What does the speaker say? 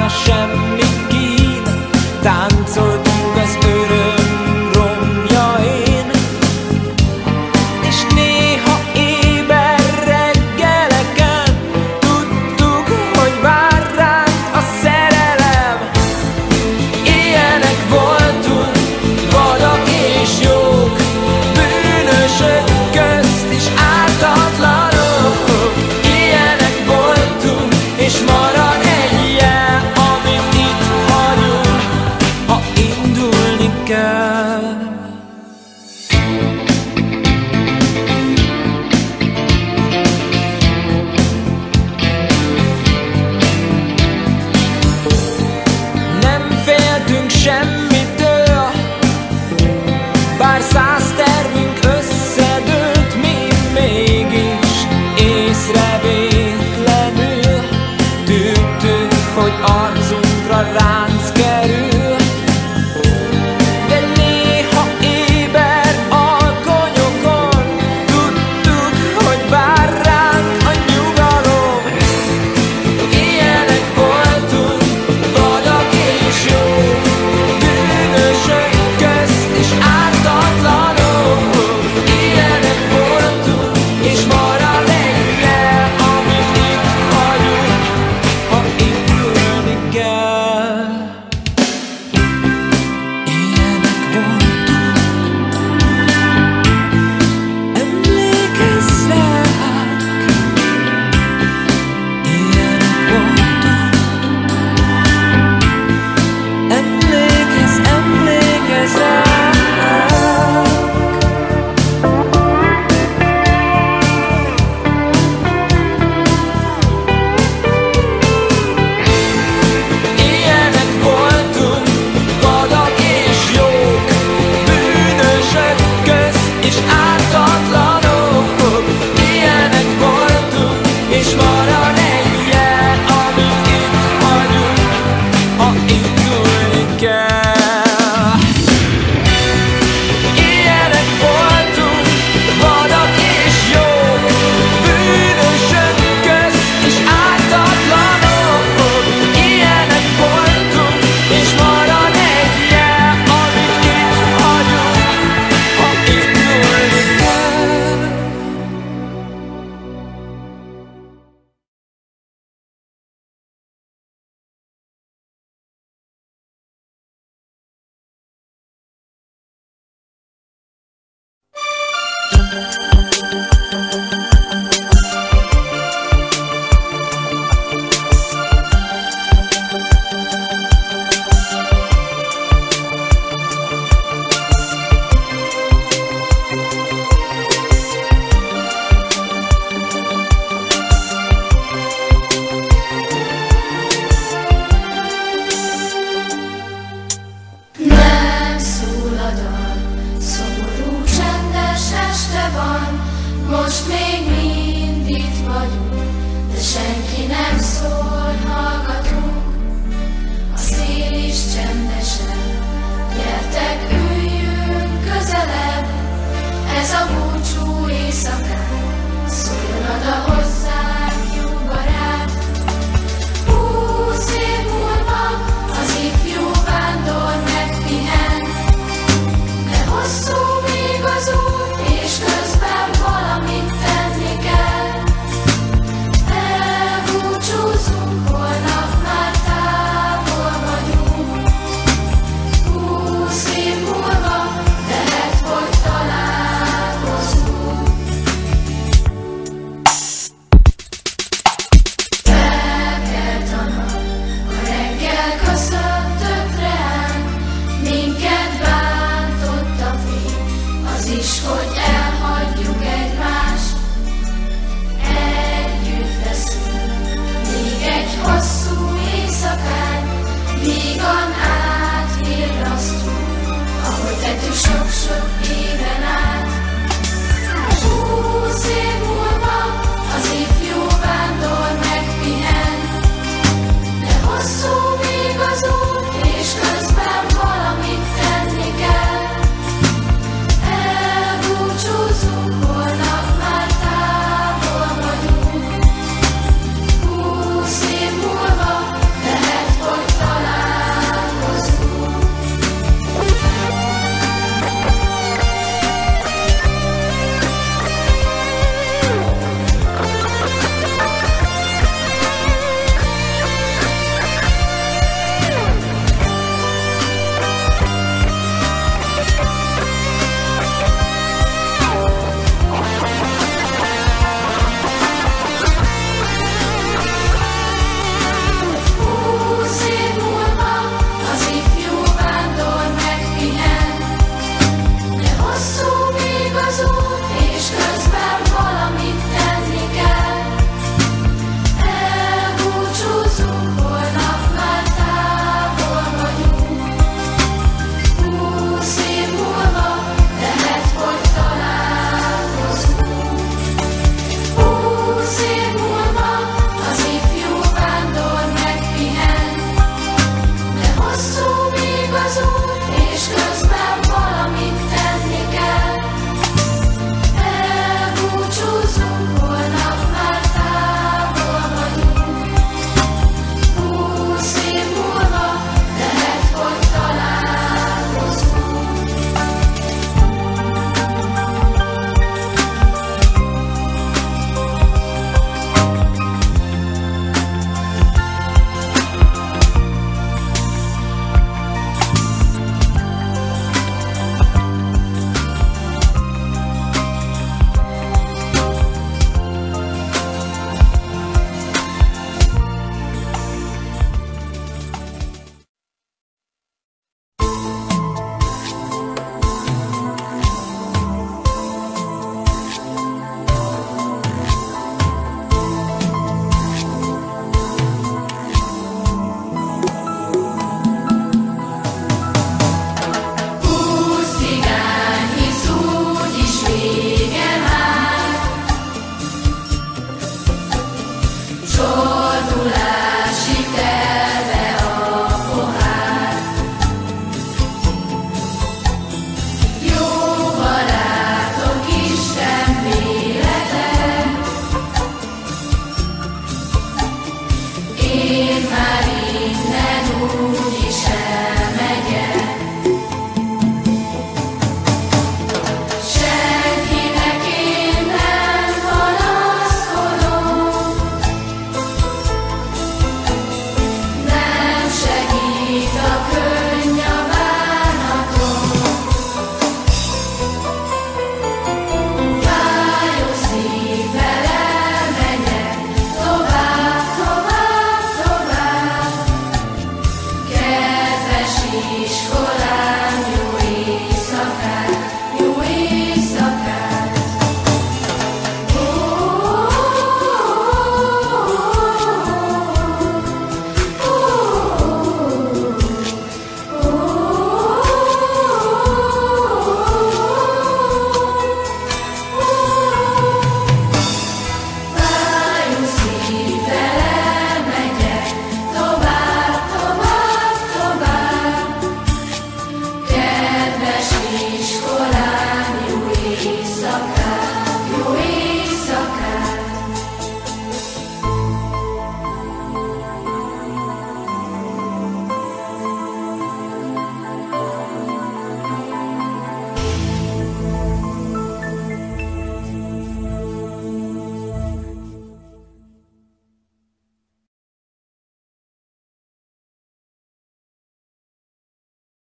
a semmi kín, táncoltunk az öröm romjain. És néha éber reggeleken tudtuk, hogy vár ránk a szerelem. Ilyenek voltunk, vadak és jók, bűnösök közt is ártatlanok. Ilyenek voltunk, és marad egy jel, amit itt hagyunk, ha indulni kell. Nem féltünk semmitől, bár 100 tervünk összedőlt, mi mégis észrevétlenül tűntünk, hogy arcunkra ránc kerül. De néha éber alkonyokon tudtuk, hogy vár ránk a nyugalom. Ilyenek voltunk, vadak és jók, bűnösök közt is ártatlanok. Ilyenek voltunk, és marad egy jel, amit itt hagyunk, ha indulni kell. Ilyenek voltunk, emlékezz ránk. Ilyenek voltunk, emlékezz ránk. Ilyenek voltunk, vadak és jók, bűnösök közt és ártatlanok. Ilyenek voltunk, és marad egy jel, amit itt hagyunk, ha indulni kell. Ilyenek voltunk, vadak és jók, bűnösök közt és ártatlanok. Ilyenek voltunk, és marad egy jel, amit itt hagyunk, ha indulni kell. Nem szól a dal, szomorú csendes este van, most még mind itt vagyunk, de senki nem szól, hallgatunk. A szél is csendesen, gyertek, üljünk közelebb, ez a búcsú éjszakán, szóljon oda hozzánk, jó barát. 20 év múlva az ifjú vándor megpihen, de hosszú még az út, és közben valamit tenni kell. Elbúcsúzunk, holnap már távol vagyunk. 20 év múlva lehet, hogy találkozunk. Felkelt a nap, a reggel köszöntött ránk, minket bántott a fény, az is, hogy elhagyjuk egymást. Együtt leszünk még egy hosszú éjszakán, vígan átvirrasztunk, ahogy tettük sok-sok éven át. 20 év múlva az ifjú vándor megpihen, de hosszú még az út, és közben valamit tenni kell. Elbúcsúzunk, holnap már távol vagyunk. 20 év múlva lehet, hogy jó